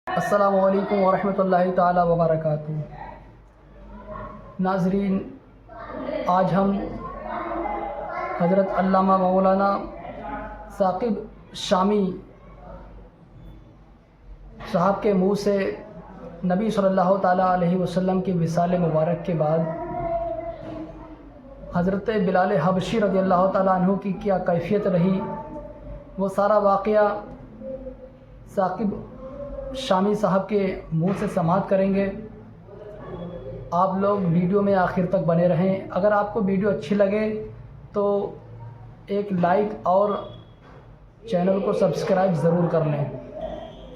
السلام علیکم ورحمۃ اللہ تعالی وبرکاتہ۔ ناظرین، آج ہم حضرت علامہ مولانا ثاقب شامی صاحب کے منہ سے نبی صلی اللہ تعالیٰ علیہ وسلم کی وصال مبارک کے بعد حضرت بلال حبشی رضی اللہ تعالیٰ عنہ کی کیا کیفیت رہی، وہ سارا واقعہ ثاقب شامی صاحب کے منہ سے سماعت کریں گے۔ آپ لوگ ویڈیو میں آخر تک بنے رہیں۔ اگر آپ کو ویڈیو اچھی لگے تو ایک لائک اور چینل کو سبسکرائب ضرور کر لیں۔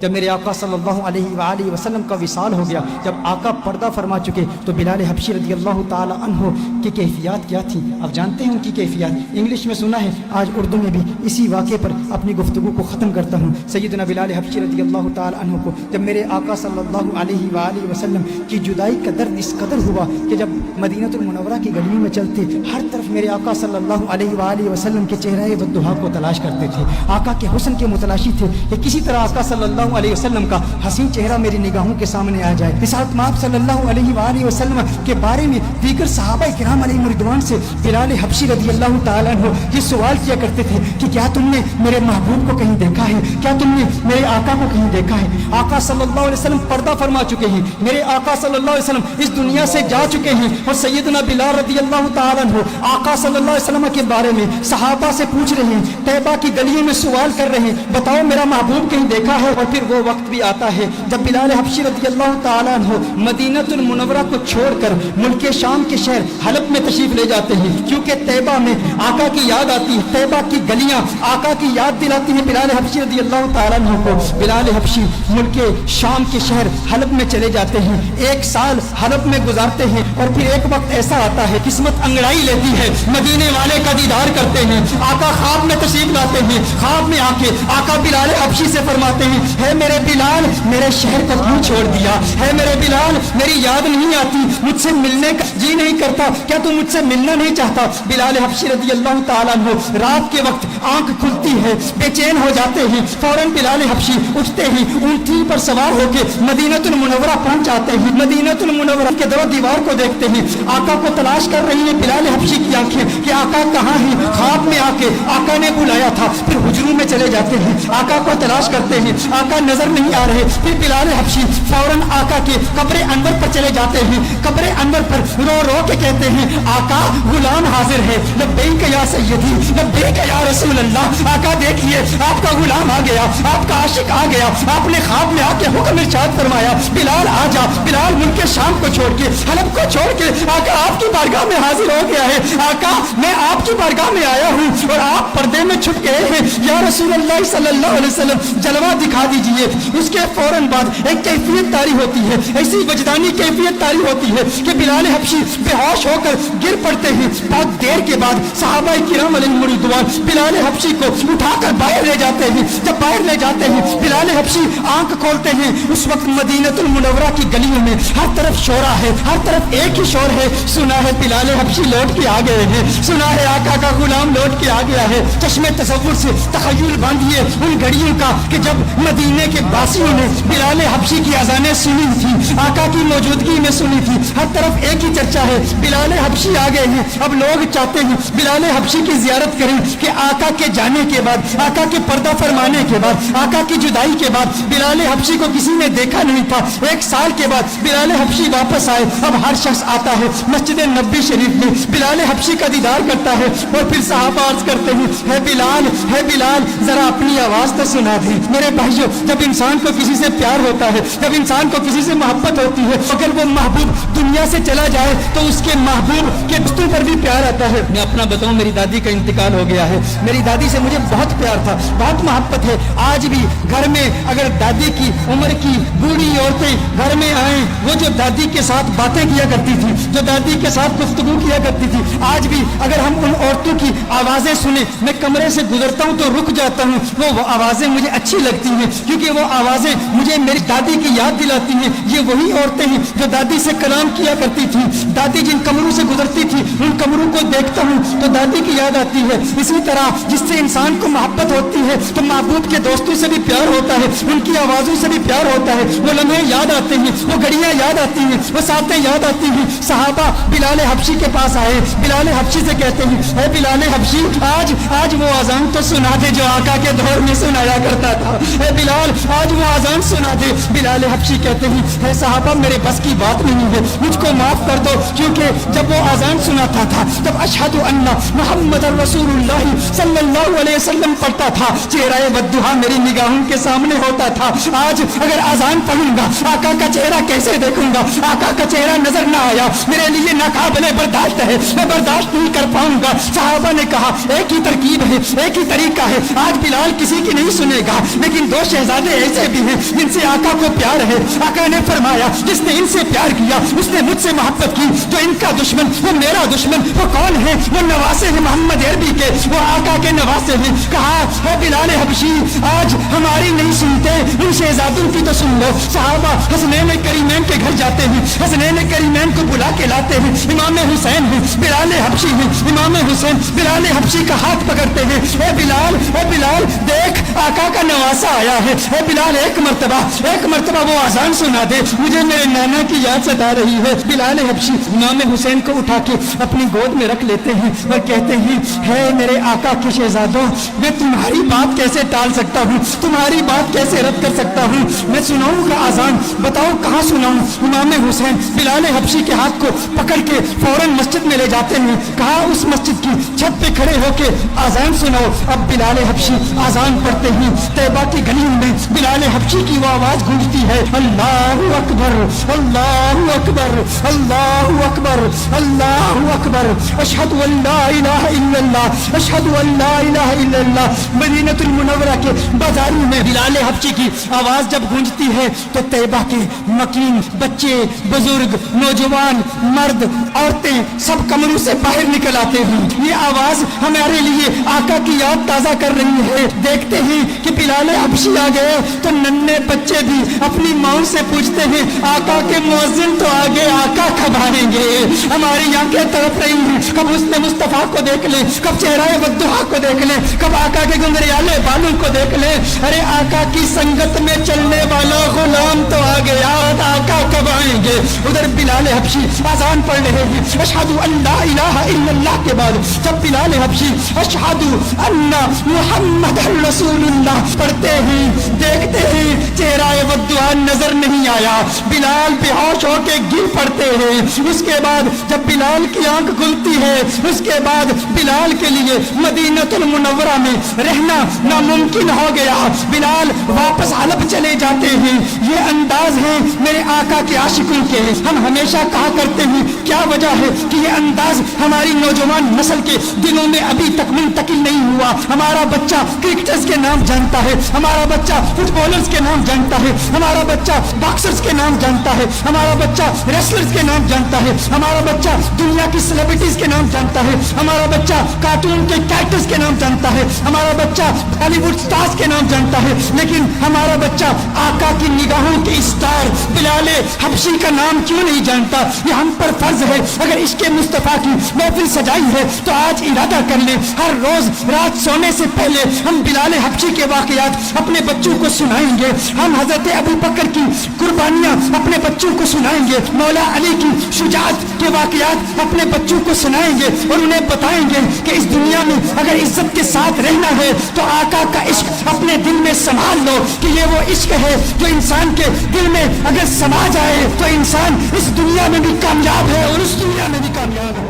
جب میرے آقا صلی اللہ علیہ وآلہ وسلم کا وصال ہو گیا، جب آقا پردہ فرما چکے، تو بلال حبشی رضی اللہ تعالی عنہ کی کیفیات کیا تھی؟ آپ جانتے ہیں ان کی کیفیات، انگلش میں سنا ہے، آج اردو میں بھی اسی واقعے پر اپنی گفتگو کو ختم کرتا ہوں۔ سیدنا بلال حبشی رضی اللہ تعالی عنہ کو جب میرے آقا صلی اللہ علیہ وآلہ وسلم کی جدائی کا درد اس قدر ہوا کہ جب مدینہ المنورہ کی گلیوں میں چلتے، ہر طرف میرے آقا صلی اللہ علیہ وآلہ وسلم کے چہرے والدہا کو تلاش کرتے تھے، آقا کے حسن کے متلاشی تھے کہ کسی طرح آقا صلی اللہ علیہ وسلم کا حسین چہرہ میری نگاہوں کے سامنے آ جائے۔ اس وقت آپ صلی اللہ علیہ وآلہ وسلم کے بارے میں دیگر صحابہ کرام علیہ رضوان سے بلال حبشی رضی اللہ تعالیٰ عنہ یہ سوال کیا کرتے تھے کہ کیا تم نے میرے محبوب کو کہیں دیکھا ہے؟ کیا تم نے میرے آقا کو کہیں دیکھا ہے؟ آقا صلی اللہ علیہ وسلم پردہ فرما چکے ہیں، میرے آقا صلی اللہ علیہ وسلم اس دنیا سے جا چکے ہیں، اور سیدنا بلال رضی اللہ تعالیٰ عنہ آقا صلی اللہ علیہ وسلم کے بارے میں صحابہ سے پوچھ رہے ہیں، طیبہ کی گلیوں میں سوال کر رہے ہیں، بتاؤ میرا محبوب کہیں دیکھا ہے؟ اور پھر وہ وقت بھی آتا ہے جب بلال حبشی رضی اللہ تعالیٰ عنہ مدینہ المنورہ کو چھوڑ کر ملک شام کے شہر حلب میں تشریف لے جاتے ہیں، کیونکہ طیبہ میں آقا کی یاد آتی ہے، طیبہ کی گلیاں آقا کی یاد دلاتی ہیں بلال حبشی رضی اللہ تعالیٰ عنہ کو۔ بلال حبشی ملک شام کے شہر حلب میں چلے جاتے ہیں، 1 سال حلب میں گزارتے ہیں، اور پھر ایک وقت ایسا آتا ہے قسمت انگڑائی لیتی ہے، مدینے والے کا دیدار کرتے ہیں، آقا خواب میں تشریف لاتے ہیں، خواب میں آ کے آقا بلال حبشی سے فرماتے ہیں، ہے میرے بلال میرے شہر کو کیوں چھوڑ دیا؟ ہے میرے بلال میری یاد نہیں آتی؟ مجھ سے ملنے کا جی نہیں کرتا؟ کیا تم مجھ سے ملنا نہیں چاہتا؟ بلال حبشی رضی اللہ تعالیٰ عنہ رات کے وقت آنکھ کھلتی ہے، بے چین ہو جاتے ہیں، فوراً بلال حبشی اٹھتے ہی اونٹی پر سوار ہو کے مدینہ المنورہ پہنچ جاتے ہیں، مدینہ المنورہ کے در و دیوار کو دیکھتے ہیں، آقا کو تلاش کر رہی ہیں بلال حبشی کی آنکھیں کہ آقا کہاں ہیں؟ خواب میں آ کے آقا نے بلایا تھا، پھر حجروں میں چلے جاتے ہیں، آقا کو تلاش کرتے ہیں، آقا نظر نہیں آ رہے، پھر بلال حبشی فوراً آقا کے قبر انور پر چلے جاتے ہیں، قبر انور پر رو رو کے کہتے ہیں، آقا غلام حاضر ہے، لبیک یا سیدی لبیک یا رسول اللہ۔ آقا دیکھیے آپ کا غلام آ گیا، آپ کا عاشق آ گیا، آپ نے خواب میں آ کے حکم ارشاد فرمایا، بلال آ جا۔ بلال ملک شام کو چھوڑ کے حلب کو چھوڑ کے آقا آپ کی بارگاہ میں حاضر ہو گیا ہے، آقا میں آپ کی بارگاہ میں آیا ہوں اور آپ پردے میں چھپ گئے ہیں، یا رسول اللہ صلی اللہ علیہ وسلم جلوہ دکھا دیجئے۔ اس کے فوراً بعد ایک کیفیت طاری ہوتی ہے، ایسی وجدانی کیفیت طاری ہوتی ہے کہ بلال حبشی بے ہوش ہو کر گر پڑتے ہیں۔ بہت دیر کے بعد صحابہ کرام علیہم رضوان بلال حبشی کو اٹھا کر باہر لے جاتے ہیں، جب باہر لے جاتے ہیں بلال حبشی آنکھ کھولتے ہیں، اس وقت مدینہ المنورہ کی گلیوں میں ہر طرف شورا ہے، ہر طرف ایک ہی شور ہے، سنا ہے بلال حبشی لوٹ کے آ گئے ہیں، سنا ہے آقا کا غلام لوٹ کے آ گیا ہے۔ چشمے تصور سے تخیل باندھیے ان گھڑیوں کا کہ جب مدینے کے باسیوں نے بلال حبشی کی اذانیں سنی تھی، آقا کی موجودگی میں سنی تھی، ہر طرف ایک ہی چرچا ہے، بلال حبشی آ گئے ہیں۔ اب لوگ چاہتے ہیں بلال حبشی کی زیارت کریں کہ آقا کے جانے کے بعد، آقا کے پردہ فرمانے کے بعد، آقا کی جدائی کے بعد بلال حبشی کو کسی نے دیکھا نہیں تھا، 1 سال کے بعد بلال حبشی واپس آئے، اب ہر شخص آتا ہے مسجد نبوی شریف میں بلال حبشی کا دیدار کرتا ہے، اور پھر صحابہ عرض کرتے ہیں، ہے بلال ذرا اپنی آواز تو سنا دیں۔ میرے بھائیو، جب انسان کو کسی سے پیار ہوتا ہے، جب انسان کو کسی سے محبت ہوتی ہے، اگر وہ محبوب دنیا سے چلا جائے تو اس کے محبوب کے رشتوں پر بھی پیار آتا ہے۔ میں اپنا بتاؤں، میری دادی کا انتقال ہو گیا ہے، میری دادی سے مجھے بہت پیار تھا، بہت محبت ہے۔ آج بھی گھر میں اگر دادی کی عمر کی بوڑھی عورتیں گھر میں آئیں، وہ جو دادی کے ساتھ باتیں کیا کرتی تھی، جو دادی کے ساتھ گفتگو کیا کرتی تھی، آج بھی اگر ہم ان عورتوں کی آوازیں سنیں، میں کمرے سے گزرتا ہوں تو رک جاتا ہوں، وہ آوازیں مجھے اچھی لگتی ہیں، کیونکہ وہ آوازیں مجھے میری دادی کی یاد دلاتی ہیں. یہ وہی عورتیں ہیں جو دادی سے کلام کیا کرتی تھی. دادی جن کمروں سے گزرتی تھی ان کمروں کو دیکھتا ہوں تو دادی کی یاد آتی ہے. اسی طرح جس سے انسان کو محبت ہوتی ہے تو محبوب کے دوستوں سے بھی پیار ہوتا ہے, ان کی آوازوں سے بھی پیار ہوتا ہے. وہ لمحے یاد آتے ہیں, وہ گھڑیاں یاد آتی ہیں, وہ ساتیں یاد آتی ہیں. صحابہ بلال حبشی کے پاس آئے. بلال حبشی سے کہتے ہیں اے بلال حبشی آج وہ اذان تو سنا دے جو آقا کے دور میں سنایا کرتا تھا. اے بلال آج وہ اذان سنا دے. بلال حبشی کہتے ہیں اے صحابہ میرے بس کی بات نہیں ہے, مجھ کو معاف کر دو, کیونکہ جب وہ اذان سناتا تھا تب اشہد ان محمد رسول اللہ صلی اللہ علیہ وسلم پڑھتا تھا, چہرہ والضحیٰ میری نگاہوں کے سامنے ہوتا تھا. آج اگر اذان پڑھوں گا آقا کا چہرہ کیسے دیکھوں گا؟ آقا کا چہرہ نظر نہ آیا میرے لیے ناقابل برداشت ہے, میں برداشت نہیں کر پاؤں گا. صحابہ نے کہا ایک ہی ترکیب ہے, ایک ہی طریقہ ہے. آج بلال کسی کی نہیں سنے گا, لیکن دو شہزادے ایسے بھی ہیں جن سے آقا کو پیار ہے. آقا نے فرمایا جس نے ان سے پیار کیا اس نے مجھ سے محبت کی. جو ان کا دشمن وہ میرا دشمن. وہ کون ہے؟ وہ نواسے ہیں محمد عربی کے, وہ آقا کے نواسے ہیں. کہا اے بلال حبشی آج ہماری نہیں سنتے, ان شہزادوں کی تو سن لو. صحابہ حسنین کریمین کے گھر جاتے ہیں, حسنین کریمین کو بلا کے لاتے ہیں. امام حسین ہیں, بلال حبشی ہیں. امام حسین بلال حبشی کا ہاتھ پکڑتے ہیں. اے بلال دیکھ آقا کا نواسا آیا ہے. اے بلال ایک مرتبہ وہ اذان سنا دے, مجھے میرے نانا کی یاد ستا رہی ہے. بلال حبشی امام حسین کو اٹھا کے اپنی گود میں رکھ لیتے ہیں اور کہتے ہیں ہے میرے آقا کے شہزادوں, میں تمہاری بات کیسے ٹال سکتا ہوں, تمہاری بات کیسے رد کر سکتا ہوں. میں سناؤں گا اذان, بتاؤ کہاں سناؤں. امام حسین بلال حبشی کے ہاتھ کو پکڑ کے فوراً مسجد میں لے جاتے ہیں. کہا اس مسجد کی چھت پہ کھڑے ہو کے اذان سناؤ. اب بلال حبشی اذان پڑھتے ہیں. طیبہ کی گلیوں میں بلال حبشی کی وہ آواز گونجتی ہے اللہ اکبر اللہ اکبر اللہ اکبر اللہ اکبر اشہد ان لا الہ الا اللہ اشہد ان لا الہ الا اللہ. مدینہ المنورہ کے بازاروں میں بلال حبشی کی آواز جب گونجتی ہے تو طیبہ کے مکین بچے بزرگ نوجوان مرد عورتیں سب کمروں سے باہر نکل آتے ہیں. یہ آواز ہمارے لیے آقا کی یاد تازہ کر رہی ہے. دیکھتے ہیں کہ بلال حبشی آ گئے تو ننھے بچے بھی اپنی ماں سے پوچھتے ہیں آقا کے مؤذن تو آگے, آقا کب آئیں گے؟ ہماری آنکھیں تڑپ رہی ہیں, کب حسن مصطفیٰ کو دیکھ لیں, کب چہرہ والضحیٰ کو دیکھ لیں, کب آقا کے گنگریالے بالوں کو دیکھ لیں. ارے آقا کی سنگت میں چلنے والا غلام تو آ گیا, آقا کب آئیں گے؟ ادھر بلال حبشی اذان پڑھ رہے ہیں اشہد ان لا الہ الا اللہ کے بعد جب بلال حبشی اشہد ان محمد رسول اللہ پڑھتے ہیں دیکھتے ہیں چہرہ والضحیٰ نظر نہیں آیا. بلال بے ہوش ہو کے گر پڑتے ہیں. اس کے بعد جب بلال کی آنکھ کھلتی ہے اس کے بعد بلال کے لیے مدینہ المنورہ میں رہنا ناممکن ہو گیا. بلال واپس حلب چلے جاتے ہیں. یہ انداز ہے میرے آقا کے عاشقوں کے. ہم ہمیشہ کہا کرتے ہیں کیا وجہ ہے کہ یہ انداز ہماری نوجوان نسل کے دلوں میں ابھی تک منتقل نہیں ہوا. ہمارا بچہ کرکٹرز کے نام جانتا ہے, ہمارا بچہ فٹ بالرز کے نام جانتا ہے, ہمارا بچہ باکسرز کے نام جانتا ہے, ہمارا بچہ ریسلرز کے نام جانتا ہے, ہمارا بچہ دنیا کی سیلیبریٹیز کے نام جانتا ہے, ہمارا بچہ کارٹون کے کیریکٹرز کے نام جانتا ہے, ہمارا بچہ بالی ووڈ سٹارز کے نام جانتا ہے. لیکن ہمارا بچہ آقا کی نگاہوں کے اسٹار بلال حبشی کا نام کیوں نہیں جانتا؟ یہ ہم پر فرض ہے. اگر عشق مصطفیٰ کی محفل سجائی ہے تو آج ارادہ کر لیں ہر روز رات سونے سے پہلے ہم بلال حبشی کے واقعات اپنے بچوں کو سنائیں گے. ہم حضرت ابو بکر کی قربانیاں اپنے بچوں کو سنائیں گے, مولا علی کی شجاعت کے واقعات اپنے بچوں کو سنائیں گے اور انہیں بتائیں گے کہ اس دنیا میں اگر عزت کے ساتھ رہنا ہے تو آقا کا عشق اپنے دل میں سنبھال لو کہ یہ وہ عشق ہے جو انسان کے دل میں اگر سما جائے تو انسان اس دنیا میں بھی کامیاب ہے اور اس دنیا میں بھی کامیاب ہے.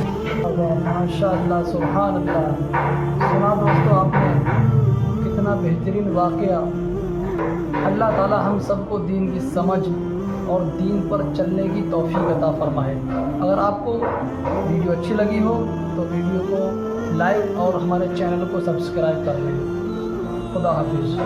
ماشاء اللہ سبحان اللہ. سنا دوستو آپ نے کتنا بہترین واقعہ. اللہ تعالی ہم سب کو دین کی سمجھ اور دین پر چلنے کی توفیق عطا فرمائے. اگر آپ کو ویڈیو اچھی لگی ہو تو ویڈیو کو لائک اور ہمارے چینل کو سبسکرائب کر لیں. خدا حافظ.